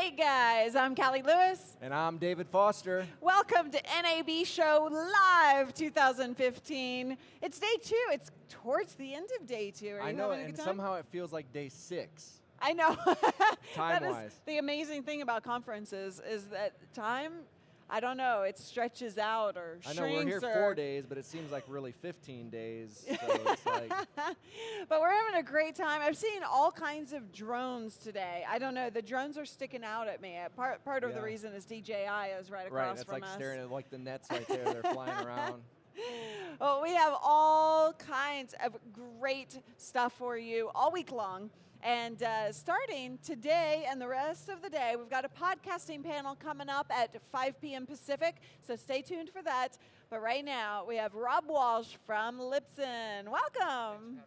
Hey guys, I'm Callie Lewis. And I'm David Foster. Welcome to NABShow Live 2015. It's day 2. It's towards the end of day 2. Are you I know, having a and good time? somehow it feels like day 6. I know. That Time-wise. is the amazing thing about conferences is that time, I don't know, it stretches out or I shrinks. know we're here or 4 days, but it seems like really 15 days. So it's like, But we're having a great time. I've seen all kinds of drones today. I don't know, the drones are sticking out at me. Part of the Yeah. reason is DJI is right across right, it's from like us. staring at like the nets right there. They're flying around. Well, we have all kinds of great stuff for you all week long. And starting today and the rest of the day, we've got a podcasting panel coming up at 5 p.m. Pacific, so stay tuned for that. But right now, we have Rob Walsh from LibSyn. Welcome.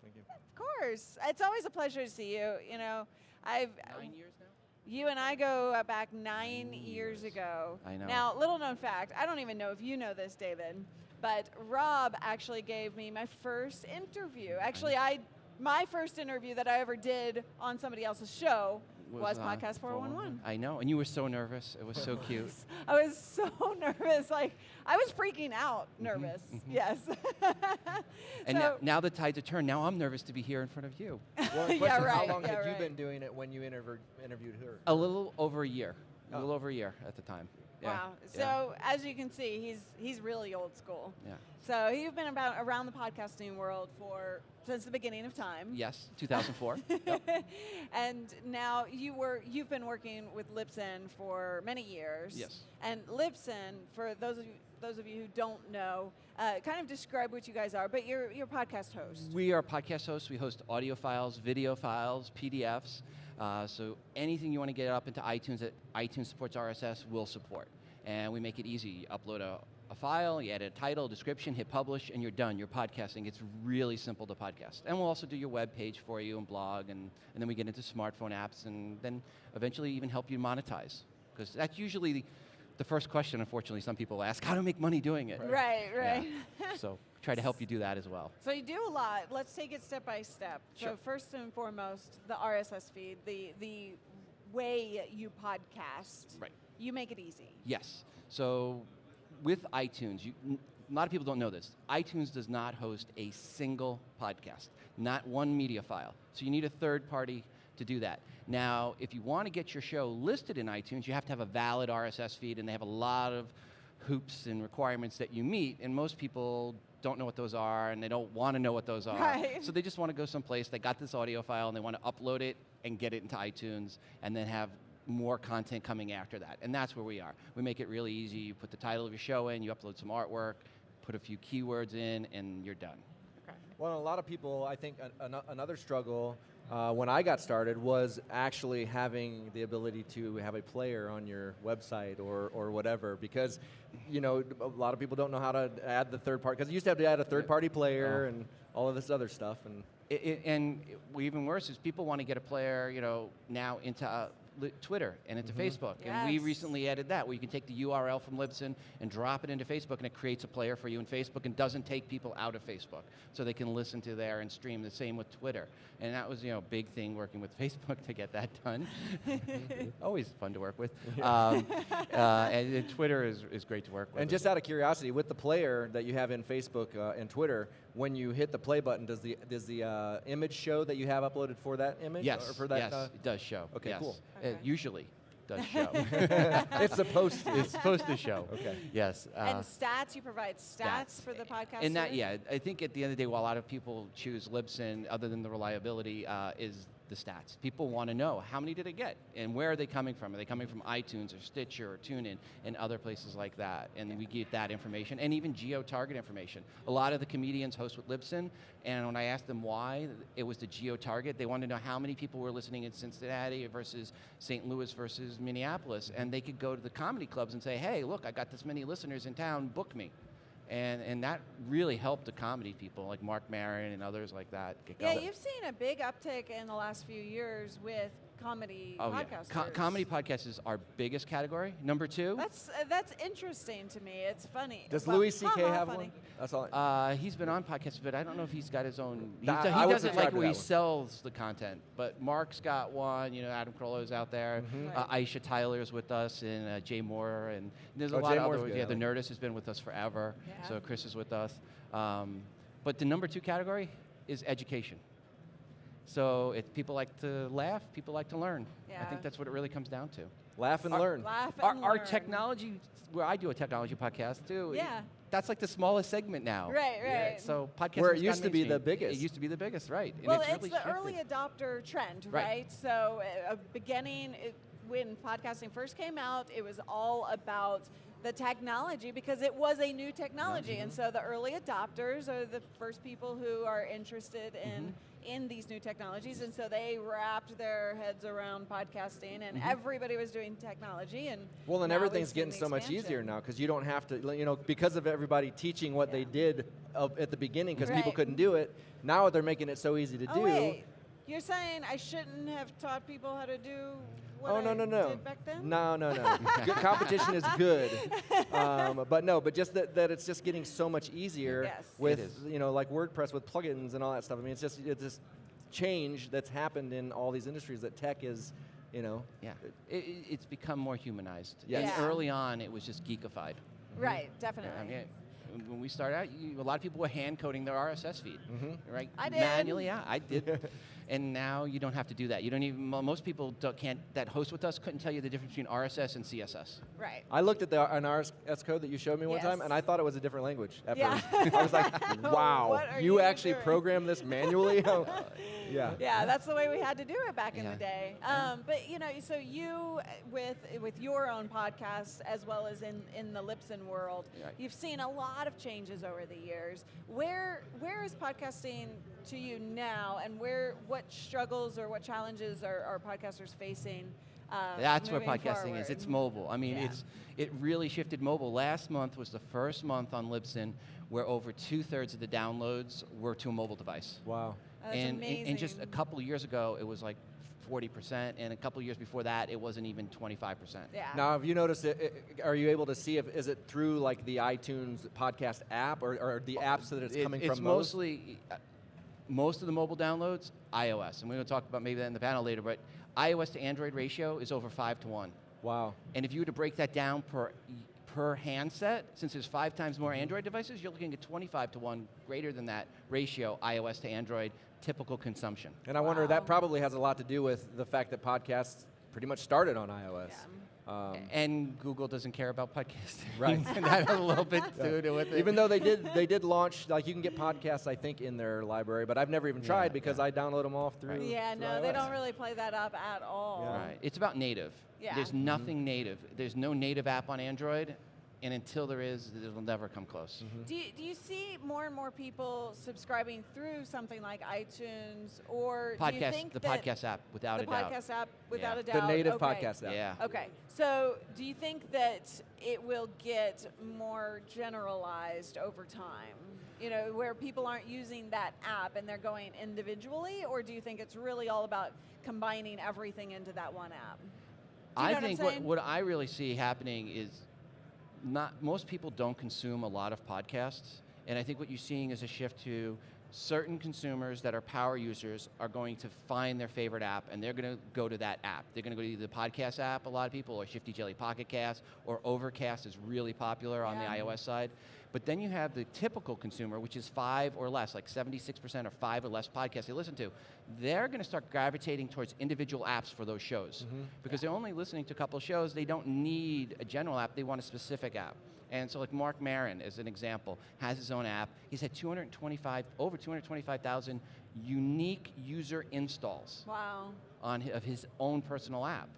Thank you. Of course. It's always a pleasure to see you. You know, 9 years now? you and I go back 9 years ago. I know. Now, little known fact, I don't even know if you know this, David, but Rob actually gave me my first interview. Actually, my first interview that I ever did on somebody else's show was Podcast 411. I know, and you were so nervous. It was so cute. I was so nervous. Like, I was freaking out nervous. Yes. And So- now the tides are turned. Now I'm nervous to be here in front of you. Well, Yeah, question, how right, long yeah, had you right. been doing it when you interviewed her? A little over a year. Oh. A little over a year at the time. Yeah. Wow. Yeah. So as you can see, he's really old school. Yeah. So you've been around the podcasting world since the beginning of time. Yes, 2004. And now you've been working with LibSyn for many years. Yes. And LibSyn, for those of you who don't know, kind of describe what you guys are. But you're podcast host. We are podcast hosts. We host audio files, video files, PDFs. So anything you want to get up into iTunes that iTunes supports RSS, we'll support. And we make it easy. You upload a file, you add a title, description, hit publish, and you're done. You're podcasting. It's really simple to podcast. And we'll also do your web page for you and blog, and then we get into smartphone apps, and then eventually even help you monetize. Because that's usually the first question, unfortunately, some people ask, how to make money doing it? Right. Yeah. So try to help you do that as well. So you do a lot. Let's take it step by step. Sure. So first and foremost, the RSS feed, the way you podcast. Right. You make it easy. Yes. So with iTunes, a lot of people don't know this. iTunes does not host a single podcast, not one media file. So you need a third party to do that. Now, if you want to get your show listed in iTunes, you have to have a valid RSS feed, and they have a lot of hoops and requirements that you meet, and most people don't know what those are, and they don't want to know what those are. Right. So they just want to go someplace, they got this audio file, and they want to upload it and get it into iTunes, and then have more content coming after that. And that's where we are. We make it really easy. You put the title of your show in, you upload some artwork, put a few keywords in, and you're done. Well, a lot of people, I think another struggle when I got started was actually having the ability to have a player on your website or whatever, because a lot of people don't know how to add the third party, because you used to have to add a third party player and all of this other stuff. And Even worse is people want to get a player, now into Twitter and into Facebook. And we Yes. recently added that, where you can take the URL from LibSyn and drop it into Facebook, and it creates a player for you in Facebook and doesn't take people out of Facebook. So they can listen to there and stream. The same with Twitter. And that was, a big thing working with Facebook to get that done. Always fun to work with. And Twitter is great to work with. And just out of curiosity, with the player that you have in Facebook and Twitter, when you hit the play button, does the image show that you have uploaded for that image? Yes, Or for that, yes, it does show. Okay, yes. cool. It Okay. usually does show. It's supposed to. It's supposed to show. Okay. Yes. And stats, you provide stats for the podcast. And that, I think at the end of the day, while a lot of people choose LibSyn, other than the reliability, is the stats. People want to know, how many did I get? And where are they coming from? Are they coming from iTunes or Stitcher or TuneIn and other places like that? And we get that information, and even geo-target information. A lot of the comedians host with LibSyn, and when I asked them why it was the geo-target, they wanted to know how many people were listening in Cincinnati versus St. Louis versus Minneapolis. And they could go to the comedy clubs and say, hey, look, I got this many listeners in town, book me. And that really helped the comedy people like Mark Maron and others like that get Yeah, going. you've seen a big uptick in the last few years with comedy Oh, yeah. podcasters. Comedy podcasts is our biggest category. Number 2. That's interesting to me. It's funny. Does Well, Louis C.K. have funny. one? That's all. He's been on podcasts, but I don't know if he's got his own. He I would does it subscribe like to where he that one. sells the content. But Mark's got one. Adam Carolla's out there. Right. Aisha Tyler's with us, and Jay Moore, and there's a Oh, lot Jay of Moore's others. good. Yeah, the Nerdist has been with us forever. Yeah. So Chris is with us. But the number 2 category is education. So people like to laugh, people like to learn. I Yeah. think that's what it really comes down to. Laugh and learn. Laugh Our, and our learn. technology, where I do a technology podcast too. Yeah. That's like the smallest segment now. Right, right. So podcasting Where it has used gone to be the mainstream. biggest. It used to be the biggest, right? And Well, it's it's really the shifted. early adopter trend, Right. right? So, when podcasting first came out, it was all about the technology because it was a new technology, and so the early adopters are the first people who are interested in these new technologies, and so they wrapped their heads around podcasting, and everybody was doing technology, and Well, and now everything's we've seen getting the so much expansion. easier now because you don't have to, because of everybody teaching what they did at the beginning because people Right. couldn't do it. Now they're making it so easy to Oh, do. wait. You're saying I shouldn't have taught people how to do what Oh, no, I no, no. did back then? No. Good competition is good. But just that it's just getting so much easier Yes. with, It is. like WordPress with plugins and all that stuff. I mean, it's this change that's happened in all these industries that tech is, Yeah, it's become more humanized. Yes. And Yeah. early on, it was just geekified. Right, definitely. I mean, when we started out, a lot of people were hand coding their RSS feed, right? I did. Manually, yeah, I did. And now you don't have to do that. You don't even. Most people can't. That host with us couldn't tell you the difference between RSS and CSS. Right. I looked at an RSS code that you showed me one time, Yes. and I thought it was a different language at Yeah. first. I was like, wow, What are you you actually doing? programmed this manually? Yeah. Yeah, that's the way we had to do it back in Yeah. the day. But so you with your own podcast as well as in the LibSyn world, Right. you've seen a lot of changes over the years. Where is podcasting to you now, and what struggles or what challenges are podcasters facing? That's where moving podcasting forward? is. It's mobile. I mean, Yeah. it really shifted mobile. Last month was the first month on LibSyn where over 2/3 of the downloads were to a mobile device. Wow. That's and amazing. just a couple of years ago, it was like 40%, and a couple of years before that, it wasn't even 25%. Yeah. Now, have you noticed are you able to see is it through like the iTunes podcast app or the apps that it's coming It's from? mostly, most of the mobile downloads, iOS. And we're going to talk about maybe that in the panel later, but iOS to Android ratio is over 5-to-1. Wow. And if you were to break that down per handset, since there's 5 times more Android devices, you're looking at 25-to-1, greater than that ratio, iOS to Android, typical consumption. And I wonder that probably has a lot to do with the fact that podcasts pretty much started on iOS. And Google doesn't care about podcasting. Right. And that has a little bit to do with it. Even though they did launch, like you can get podcasts, I think, in their library, but I've never even tried because I download them off through. Yeah, through no, they iOS. don't really play that up at all. Yeah. Right. It's about native. Yeah. There's nothing native. There's no native app on Android, and until there is, it'll never come close. Do you see more and more people subscribing through something like iTunes, or do you Podcast, think the that podcast app, without the a doubt. podcast app, without Yeah. a doubt, The native okay. podcast app. Yeah. Okay, so do you think that it will get more generalized over time? Where people aren't using that app and they're going individually, or do you think it's really all about combining everything into that one app? Do you know I what I'm think saying? what I really see happening is most people don't consume a lot of podcasts, and I think what you're seeing is a shift to certain consumers that are power users are going to find their favorite app, and they're going to go to that app. They're going to go to either the podcast app, a lot of people, or Shifty Jelly Pocket Cast, or Overcast is really popular on the Yeah. iOS side. But then you have the typical consumer, which is 5 or less, like 76% or 5 or less podcasts they listen to. They're going to start gravitating towards individual apps for those shows. Because they're only listening to a couple of shows. They don't need a general app. They want a specific app. And so like Mark Maron, as an example, has his own app. He's had over 225,000 unique user installs Wow, of his own personal app.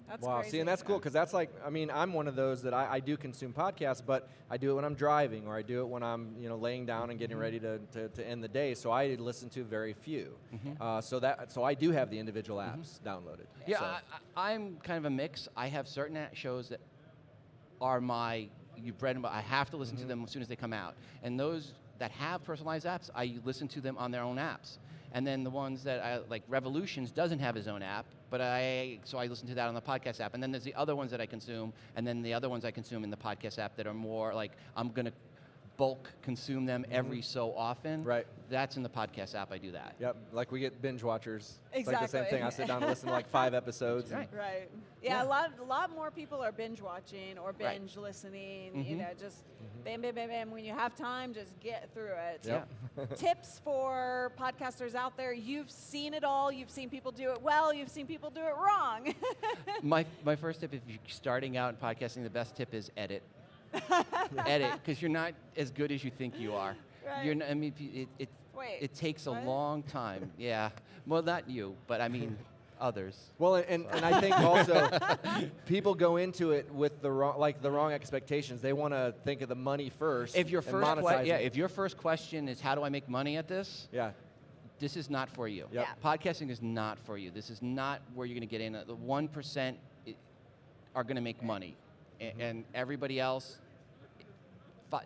that's Wow, crazy. see, and that's cool because that's like, I'm one of those that I do consume podcasts, but I do it when I'm driving or I do it when I'm, laying down and getting ready to end the day. So I listen to very few. So I do have the individual apps downloaded. Yeah, So- I'm kind of a mix. I have certain shows that are you've read them, I have to listen to them as soon as they come out. And those that have personalized apps, I listen to them on their own apps. And then the ones that like Revolutions doesn't have his own app, but so I listen to that on the podcast app. And then there's the other ones that I consume, and then the other ones I consume in the podcast app that are more like I'm going to bulk consume them every so often. Right. That's in the podcast app. I do that. Yep, like we get binge watchers. It's Exactly. like the same thing. I sit down and listen to like 5 episodes. Right. Right. Yeah, a lot more people are binge watching or Right. binge listening. You know, just bam, bam, bam, bam. When you have time, just get through it. Yep. Tips for podcasters out there. You've seen it all. You've seen people do it well. You've seen people do it wrong. My first tip, if you're starting out in podcasting, the best tip is edit. Edit, because you're not as good as you think you are. Right. You're not, I mean, it takes a long time. Yeah. Well, not you, but I mean others. Well, and I think also people go into it with the wrong expectations. They want to think of the money first. If your and first monetize it. if your first question is how do I make money at this? Yeah. This is not for you. Yep. Yeah. Podcasting is not for you. This is not where you're going to get in. The 1% are going to make money, and everybody else.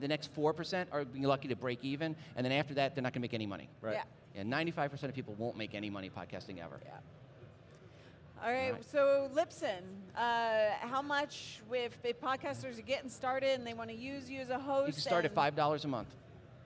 The next 4% are being lucky to break even, and then after that, they're not going to make any money. Right. Yeah. And 95% of people won't make any money podcasting ever. Yeah. All right, Right. so LibSyn, how much if podcasters are getting started and they want to use you as a host? You can start at and $5 a month.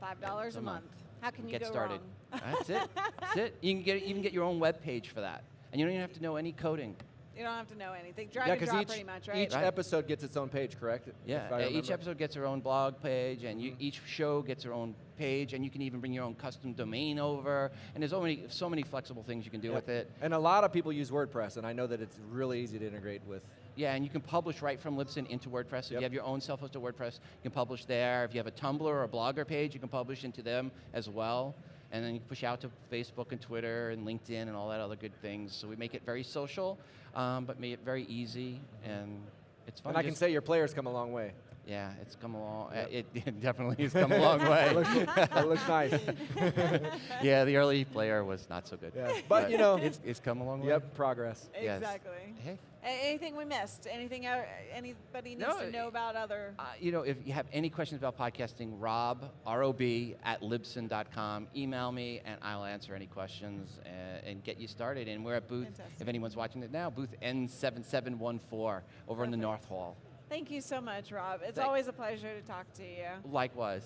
$5 a month. How can you Get go started. wrong? That's it. That's it. You can even get your own web page for that, and you don't even have to know any coding. You don't have to know anything. Drag Yeah, and because drop pretty much, right? each episode gets its own page, correct? Yeah, If I each remember. episode gets their own blog page, and each show gets their own page, and you can even bring your own custom domain over, and there's so many flexible things you can do Yep. with it. And a lot of people use WordPress, and I know that it's really easy to integrate with. Yeah, and you can publish right from LibSyn into WordPress. If Yep. you have your own self-hosted WordPress, you can publish there. If you have a Tumblr or a Blogger page, you can publish into them as well. And then you can push out to Facebook and Twitter and LinkedIn and all that other good things. So we make it very social, but make it very easy, and it's fun. And I can say your players come a long way. yeah, it's come along. Yep. It definitely has come a long way. That looks nice. Yeah, the early player was not so good. Yeah. But, you know, it's come a long way. Yep, progress. Yes. Exactly. Hey. Anything we missed? Anything anybody needs to know about other? If you have any questions about podcasting, Rob, R-O-B, @libsyn.com. Email me, and I'll answer any questions and get you started. And we're at booth, Fantastic. if anyone's watching it now, booth N7714 over in the Perfect. North Hall. Thank you so much, Rob. It's Thank- always a pleasure to talk to you. Likewise.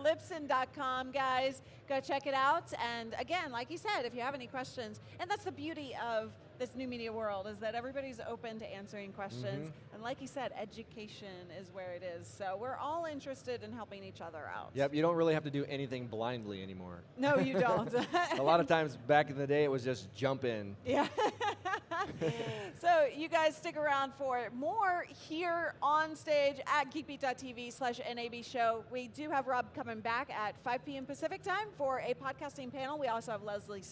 LibSyn.com, guys. Go check it out. And again, like you said, if you have any questions, and that's the beauty of this new media world, is that everybody's open to answering questions. And like you said, education is where it is. So we're all interested in helping each other out. Yep, you don't really have to do anything blindly anymore. No, you don't. A lot of times back in the day, it was just jump in. Yeah. So you guys stick around for more here on stage at geekbeat.tv/NABshow. We do have Rob coming back at 5 p.m. Pacific time for a podcasting panel. We also have Leslie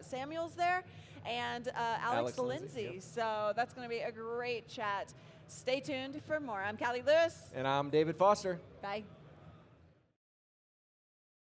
Samuels there and Alex Lindsay, Lindsay. yep. So that's going to be a great chat. Stay tuned for more. I'm Callie Lewis. And I'm David Foster. Bye.